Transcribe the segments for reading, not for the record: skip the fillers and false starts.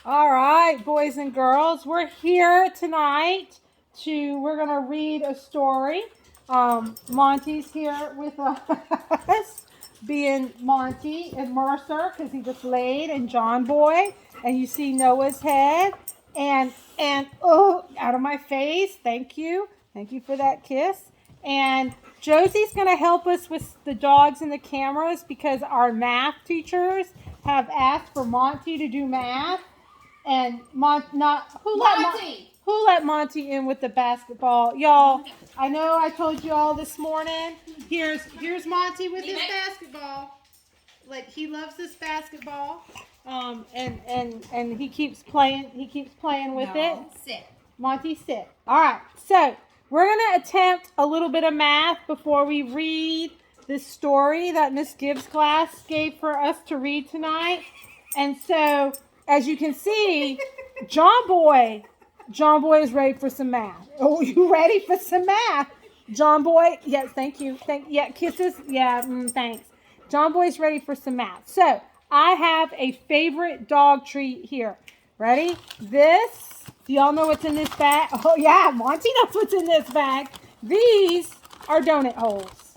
All right, boys and girls, we're here tonight we're going to read a story. Monty's here with us, being Monty and Mercer, because he just laid, and John Boy, and you see Noah's head, and oh, out of my face, thank you for that kiss. And Josie's going to help us with the dogs and the cameras, because our math teachers have asked for Monty to do math. And who let Monty in with the basketball? Y'all, I know I told you all this morning. Here's Monty with his basketball. Like, he loves this basketball. And he keeps playing with it. Sit. Monty, sit. All right. So, we're going to attempt a little bit of math before we read this story that Miss Gibbs' class gave for us to read tonight. And so, as you can see, John Boy is ready for some math. Oh, you ready for some math? John Boy, yes, thank you. Kisses, thanks. John Boy's ready for some math. So, I have a favorite dog treat here. Ready? Do y'all know what's in this bag? Oh, yeah, Monty knows what's in this bag. These are donut holes.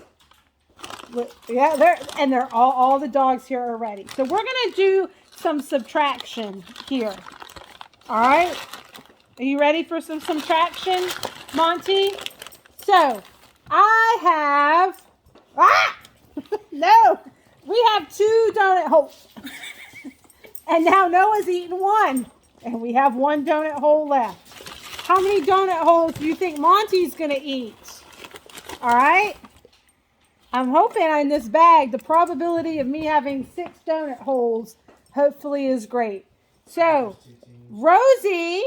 Yeah, they're all the dogs here are ready. So, we're going to do some subtraction here. All right? Are you ready for some subtraction, Monty? So, I have... No! We have 2 donut holes. And now Noah's eaten 1. And we have 1 donut hole left. How many donut holes do you think Monty's going to eat? All right? I'm hoping in this bag, the probability of me having 6 donut holes hopefully is great. So, Rosie,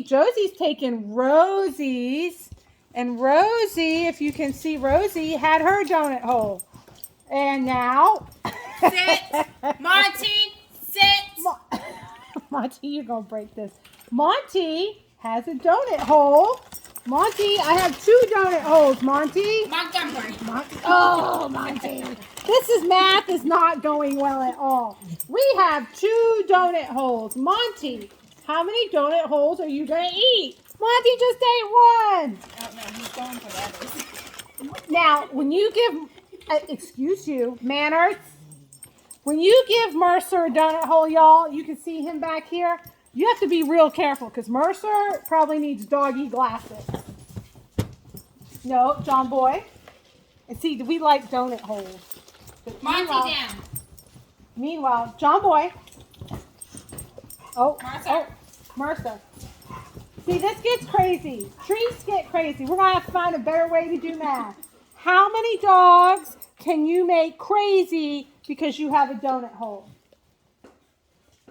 Josie's taking Rosie's. And Rosie, if you can see, Rosie had her donut hole. And now... Sit. Monty, sit. Monty, you're going to break this. Monty has a donut hole. Monty, I have 2 donut holes, Monty. Montgomery. Monty. Math is not going well at all. We have 2 donut holes. Monty, how many donut holes are you going to eat? Monty just ate 1. Oh, no, he's going for the others. Now, when you give, excuse you, manners, when you give Mercer a donut hole, y'all, you can see him back here. You have to be real careful, because Mercer probably needs doggy glasses. No, John Boy. And see, we like donut holes. Monty down. Meanwhile, John Boy. Mercer. See, this gets crazy. Treats get crazy. We're going to have to find a better way to do math. How many dogs can you make crazy because you have a donut hole?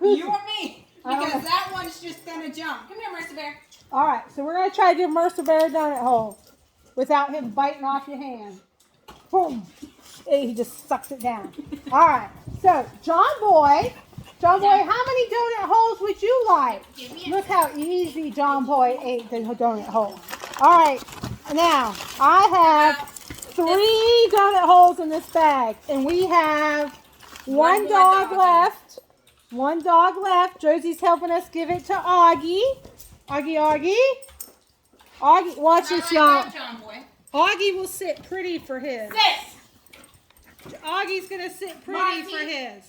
You or me? Because that one's just going to jump. Come here, Mercer Bear. All right, so we're going to try to give Mercer Bear a donut hole without him biting off your hand. Boom. He just sucks it down. All right, so John Boy, how many donut holes would you like? Look how easy John Boy ate the donut hole. All right, now I have 3 donut holes in this bag, and we have one dog left. 1 dog left. Josie's helping us give it to Augie. Augie, watch this, y'all. Augie will sit pretty for his. Augie's going to sit pretty for his.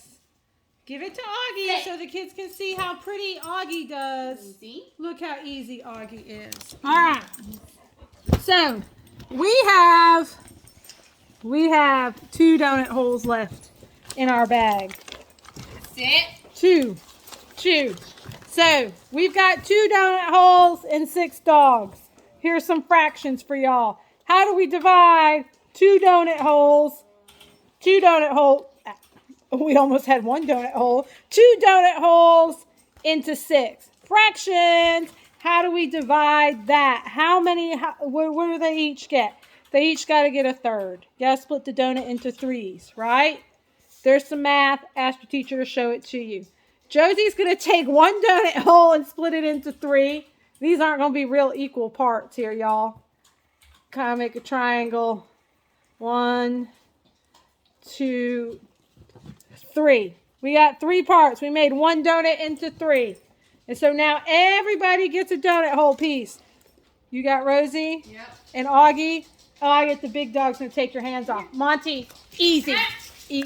Give it to Augie so the kids can see how pretty Augie does. Easy. Look how easy Augie is. All right. So, we have 2 donut holes left in our bag. Sit. 2. So, we've got 2 donut holes and 6 dogs. Here's some fractions for y'all. How do we divide 2 donut holes? 2 donut holes. We almost had 1 donut hole. 2 donut holes into 6. Fractions. How do we divide that? What do they each get? They each got to get a third. You got to split the donut into 3s, right? There's some math. Ask your teacher to show it to you. Josie's going to take 1 donut hole and split it into 3. These aren't going to be real equal parts here, y'all. Kind of make a triangle. 1, 2, 3. We got 3 parts. We made 1 donut into 3. And so now everybody gets a donut hole piece. You got Rosie? Yep. And Augie? Oh, I get the big dog's going to take your hands off. Monty, easy.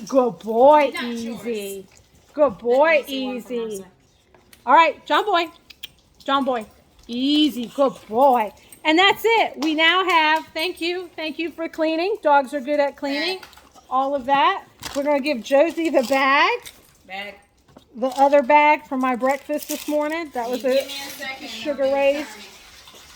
Good boy, Not easy. yours. Good boy, easy. All right, John Boy. John Boy. Easy, good boy. And that's it. We now have, thank you for cleaning. Dogs are good at cleaning. All of that. We're going to give Josie the bag. The other bag for my breakfast this morning. That was a sugar raised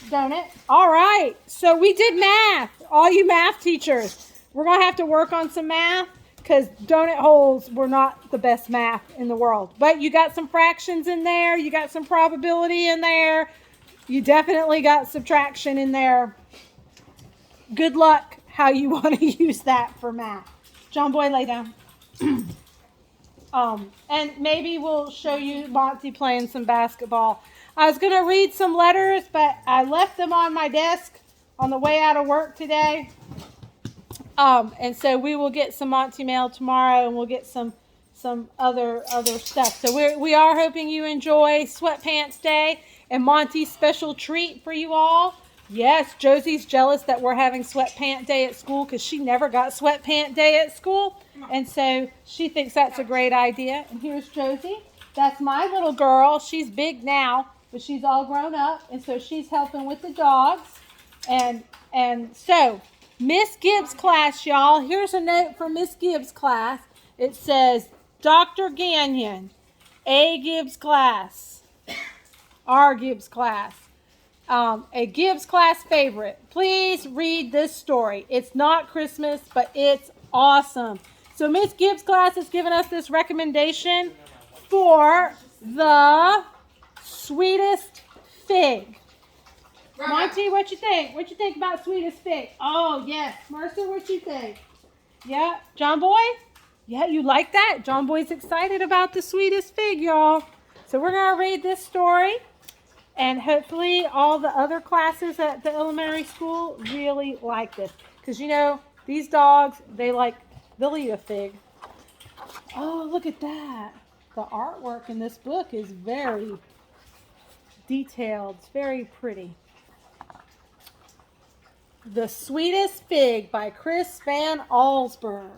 donut. All right. So we did math. All you math teachers. We're going to have to work on some math because donut holes were not the best math in the world. But you got some fractions in there. You got some probability in there. You definitely got subtraction in there. Good luck how you want to use that for math. John Boy, lay down. And maybe we'll show you Monty playing some basketball. I was going to read some letters, but I left them on my desk on the way out of work today. And so we will get some Monty mail tomorrow, and we'll get some other stuff. So we are hoping you enjoy Sweatpants Day and Monty's special treat for you all. Yes, Josie's jealous that we're having Sweatpant Day at school because she never got Sweatpant Day at school. And so she thinks that's a great idea. And here's Josie. That's my little girl. She's big now, but she's all grown up. And so she's helping with the dogs. And so Miss Gibbs' class, y'all. Here's a note from Miss Gibbs' class. It says, Dr. Gagnon, A. Gibbs' class, R. Gibbs' class. A Gibbs class favorite. Please read this story. It's not Christmas, but it's awesome. So Miss Gibbs class has given us this recommendation for the Sweetest Fig. Monty, what you think? What you think about Sweetest Fig? Oh, yes. Mercer, what you think? Yeah. John Boy? Yeah, you like that? John Boy's excited about the Sweetest Fig, y'all. So we're going to read this story. And hopefully all the other classes at the elementary school really like this. Because, you know, these dogs, they'll eat a fig. Oh, look at that. The artwork in this book is very detailed. It's very pretty. The Sweetest Fig by Chris Van Allsburg.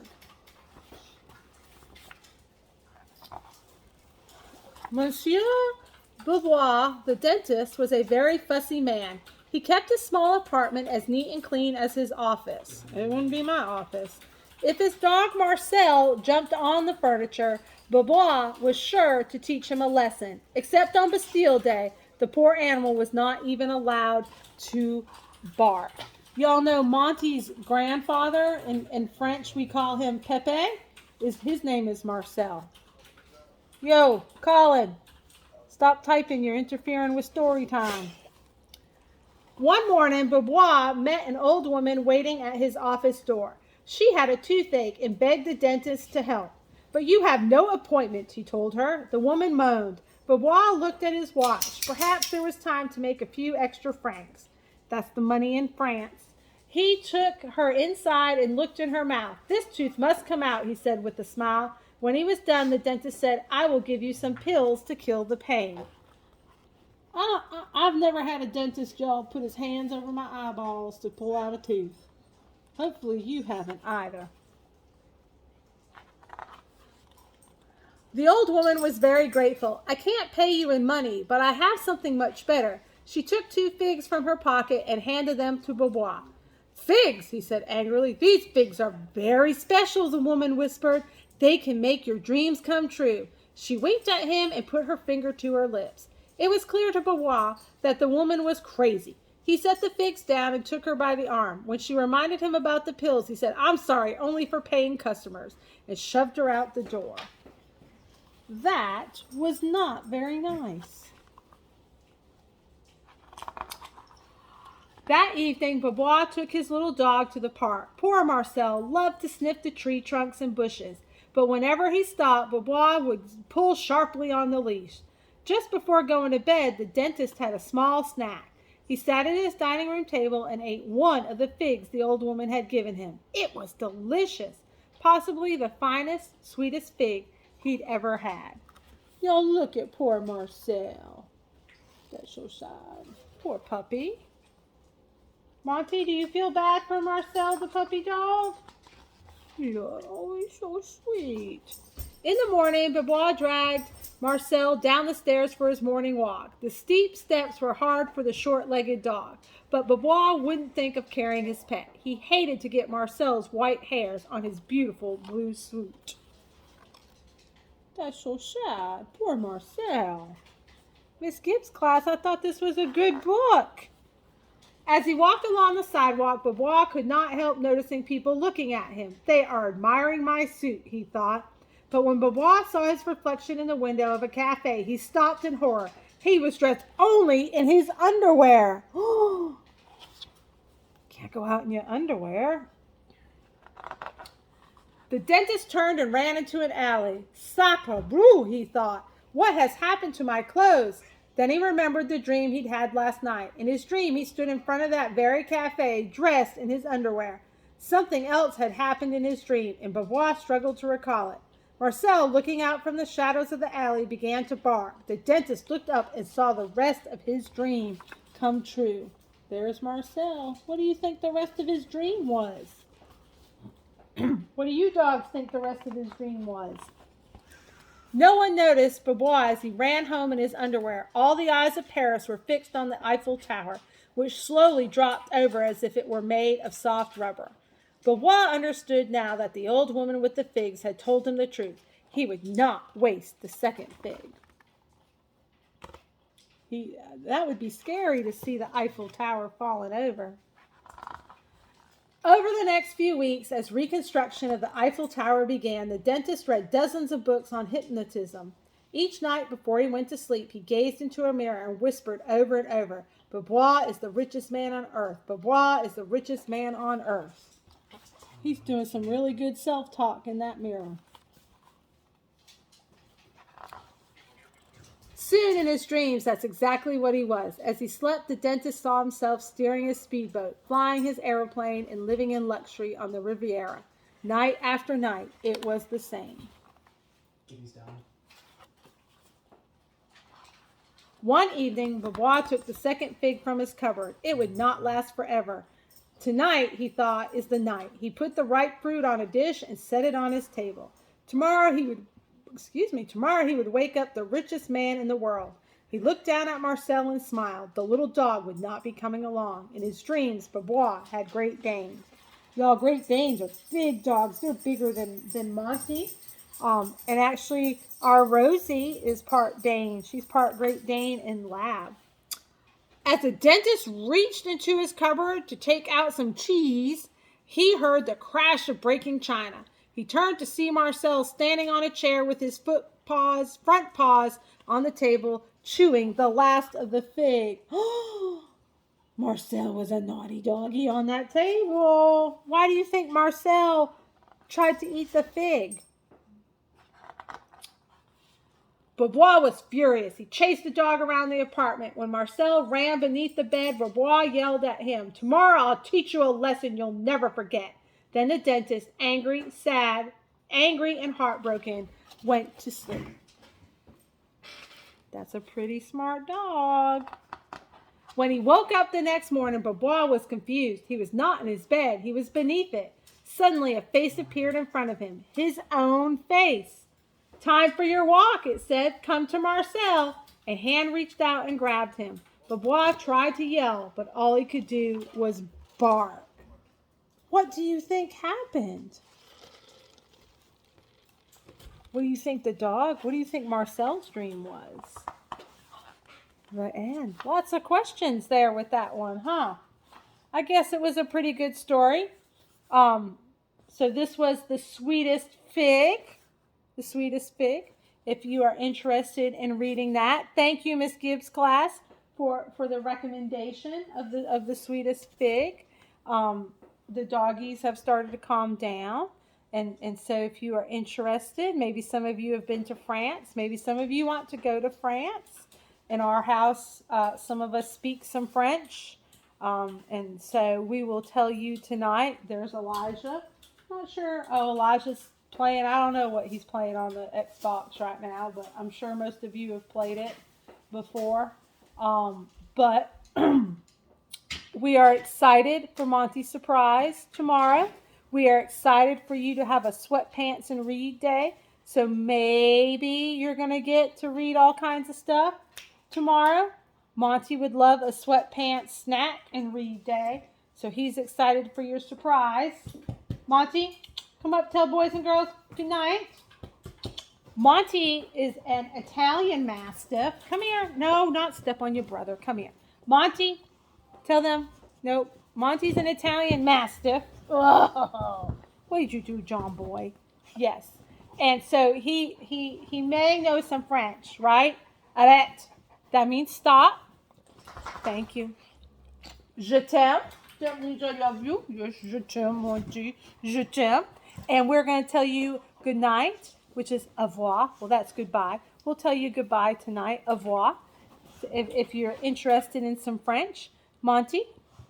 Monsieur Beauvoir, the dentist, was a very fussy man. He kept his small apartment as neat and clean as his office. It wouldn't be my office. If his dog Marcel jumped on the furniture, Beauvoir was sure to teach him a lesson. Except on Bastille Day, the poor animal was not even allowed to bark. Y'all know Monty's grandfather, in French we call him Pepe, his name is Marcel. Yo, Colin. Stop typing, you're interfering with story time. One morning, Beauvoir met an old woman waiting at his office door. She had a toothache and begged the dentist to help. But you have no appointment, he told her. The woman moaned. Beauvoir looked at his watch. Perhaps there was time to make a few extra francs. That's the money in France. He took her inside and looked in her mouth. This tooth must come out, he said with a smile. When he was done, the dentist said, I will give you some pills to kill the pain. I've never had a dentist, y'all, put his hands over my eyeballs to pull out a tooth. Hopefully you haven't either. The old woman was very grateful. I can't pay you in money, but I have something much better. She took 2 figs from her pocket and handed them to Beauvoir. Figs, he said angrily. These figs are very special, the woman whispered. They can make your dreams come true. She winked at him and put her finger to her lips. It was clear to Beauvoir that the woman was crazy. He set the figs down and took her by the arm. When she reminded him about the pills, he said, I'm sorry, only for paying customers, and shoved her out the door. That was not very nice. That evening, Beauvoir took his little dog to the park. Poor Marcel loved to sniff the tree trunks and bushes, but whenever he stopped, Beauvoir would pull sharply on the leash. Just before going to bed, the dentist had a small snack. He sat at his dining room table and ate one of the figs the old woman had given him. It was delicious, possibly the finest, sweetest fig he'd ever had. Y'all look at poor Marcel. That's so sad. Poor puppy. Monty, do you feel bad for Marcel, the puppy dog? Yeah, oh, he's so sweet. In the morning, Benoit dragged Marcel down the stairs for his morning walk. The steep steps were hard for the short-legged dog, but Benoit wouldn't think of carrying his pet. He hated to get Marcel's white hairs on his beautiful blue suit. That's so sad. Poor Marcel. Miss Gibbs' class, I thought this was a good book. As he walked along the sidewalk, Benoit could not help noticing people looking at him. They are admiring my suit, he thought. But when Benoit saw his reflection in the window of a cafe, he stopped in horror. He was dressed only in his underwear. Can't go out in your underwear. The dentist turned and ran into an alley. Sacre bleu, he thought. What has happened to my clothes? Then he remembered the dream he'd had last night. In his dream, he stood in front of that very cafe, dressed in his underwear. Something else had happened in his dream, and Benoit struggled to recall it. Marcel, looking out from the shadows of the alley, began to bark. The dentist looked up and saw the rest of his dream come true. There's Marcel. What do you think the rest of his dream was? What do you dogs think the rest of his dream was? No one noticed Benoit as he ran home in his underwear. All the eyes of Paris were fixed on the Eiffel Tower, which slowly dropped over as if it were made of soft rubber. Benoit understood now that the old woman with the figs had told him the truth. He would not waste the second fig. That would be scary to see the Eiffel Tower falling over. Over the next few weeks, as reconstruction of the Eiffel Tower began, the dentist read dozens of books on hypnotism. Each night before he went to sleep, he gazed into a mirror and whispered over and over, Benoit is the richest man on earth. Benoit is the richest man on earth. He's doing some really good self-talk in that mirror. Soon in his dreams, that's exactly what he was. As he slept, the dentist saw himself steering his speedboat, flying his aeroplane, and living in luxury on the Riviera. Night after night, it was the same. One evening, Benoit took the second fig from his cupboard. It would not last forever. Tonight, he thought, is the night. He put the ripe fruit on a dish and set it on his table. Tomorrow he would wake up the richest man in the world. He looked down at Marcel and smiled. The little dog would not be coming along. In his dreams, Benoit had Great Danes. Y'all, Great Danes are big dogs. They're bigger than Monty. And actually, our Rosie is part Dane. She's part Great Dane and Lab. As the dentist reached into his cupboard to take out some cheese, he heard the crash of breaking china. He turned to see Marcel standing on a chair with his front paws on the table, chewing the last of the fig. Marcel was a naughty doggy on that table. Why do you think Marcel tried to eat the fig? Benoit was furious. He chased the dog around the apartment. When Marcel ran beneath the bed, Benoit yelled at him, "Tomorrow I'll teach you a lesson you'll never forget." Then the dentist, angry and heartbroken, went to sleep. That's a pretty smart dog. When he woke up the next morning, Benoit was confused. He was not in his bed. He was beneath it. Suddenly, a face appeared in front of him. His own face. "Time for your walk," it said. "Come to Marcel." A hand reached out and grabbed him. Benoit tried to yell, but all he could do was bark. What do you think happened? What do you think what do you think Marcel's dream was? The end. Lots of questions there with that one, huh? I guess it was a pretty good story. So this was The Sweetest Fig. The Sweetest Fig. If you are interested in reading that, thank you, Miss Gibbs' class, for the recommendation of the Sweetest Fig. The doggies have started to calm down. And so if you are interested, maybe some of you have been to France. Maybe some of you want to go to France. In our house, some of us speak some French. And so we will tell you tonight. There's Elijah. Not sure. Oh, Elijah's playing. I don't know what he's playing on the Xbox right now, but I'm sure most of you have played it before. But we are excited for Monty's surprise tomorrow. We are excited for you to have a sweatpants and read day. So maybe you're going to get to read all kinds of stuff tomorrow. Monty would love a sweatpants snack and read day. So he's excited for your surprise. Monty, come up, tell boys and girls good night. Monty is an Italian Mastiff. Come here. No, not step on your brother. Come here. Monty, tell them. Nope. Monty's an Italian Mastiff. Oh, what did you do, John boy? Yes. And so he may know some French, right? Arrête. That means stop. Thank you. Je t'aime. That means I love you. Yes, je t'aime, Monty. Je t'aime. And we're going to tell you good night, which is au revoir. Well, that's goodbye. We'll tell you goodbye tonight. Au revoir. If you're interested in some French, Monty,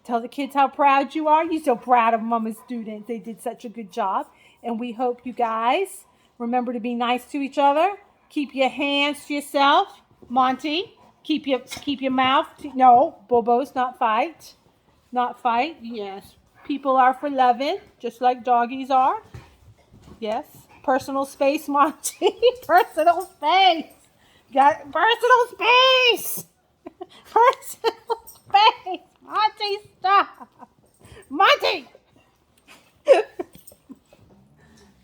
tell the kids how proud you are. You're so proud of Mama's students. They did such a good job. And we hope you guys remember to be nice to each other. Keep your hands to yourself. Monty, keep your mouth. No, Bobos, not fight. Not fight. Yes. People are for loving, just like doggies are. Yes. Personal space, Monty. Personal space. Got personal space. Personal space. Monty, stop. Monty.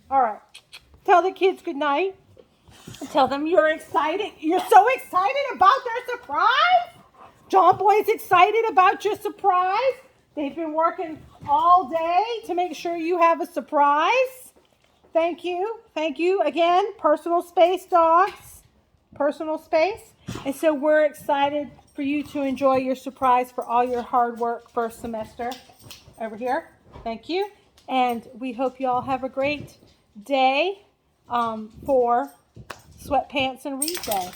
All right. Tell the kids good night. Tell them you're excited. You're so excited about their surprise. John Boy's excited about your surprise. They've been working all day to make sure you have a surprise. Thank you. Thank you. Again, personal space, dogs. Personal space. And so we're excited for you to enjoy your surprise for all your hard work first semester. Over here. Thank you. And we hope you all have a great day for Sweatpants and Read Day.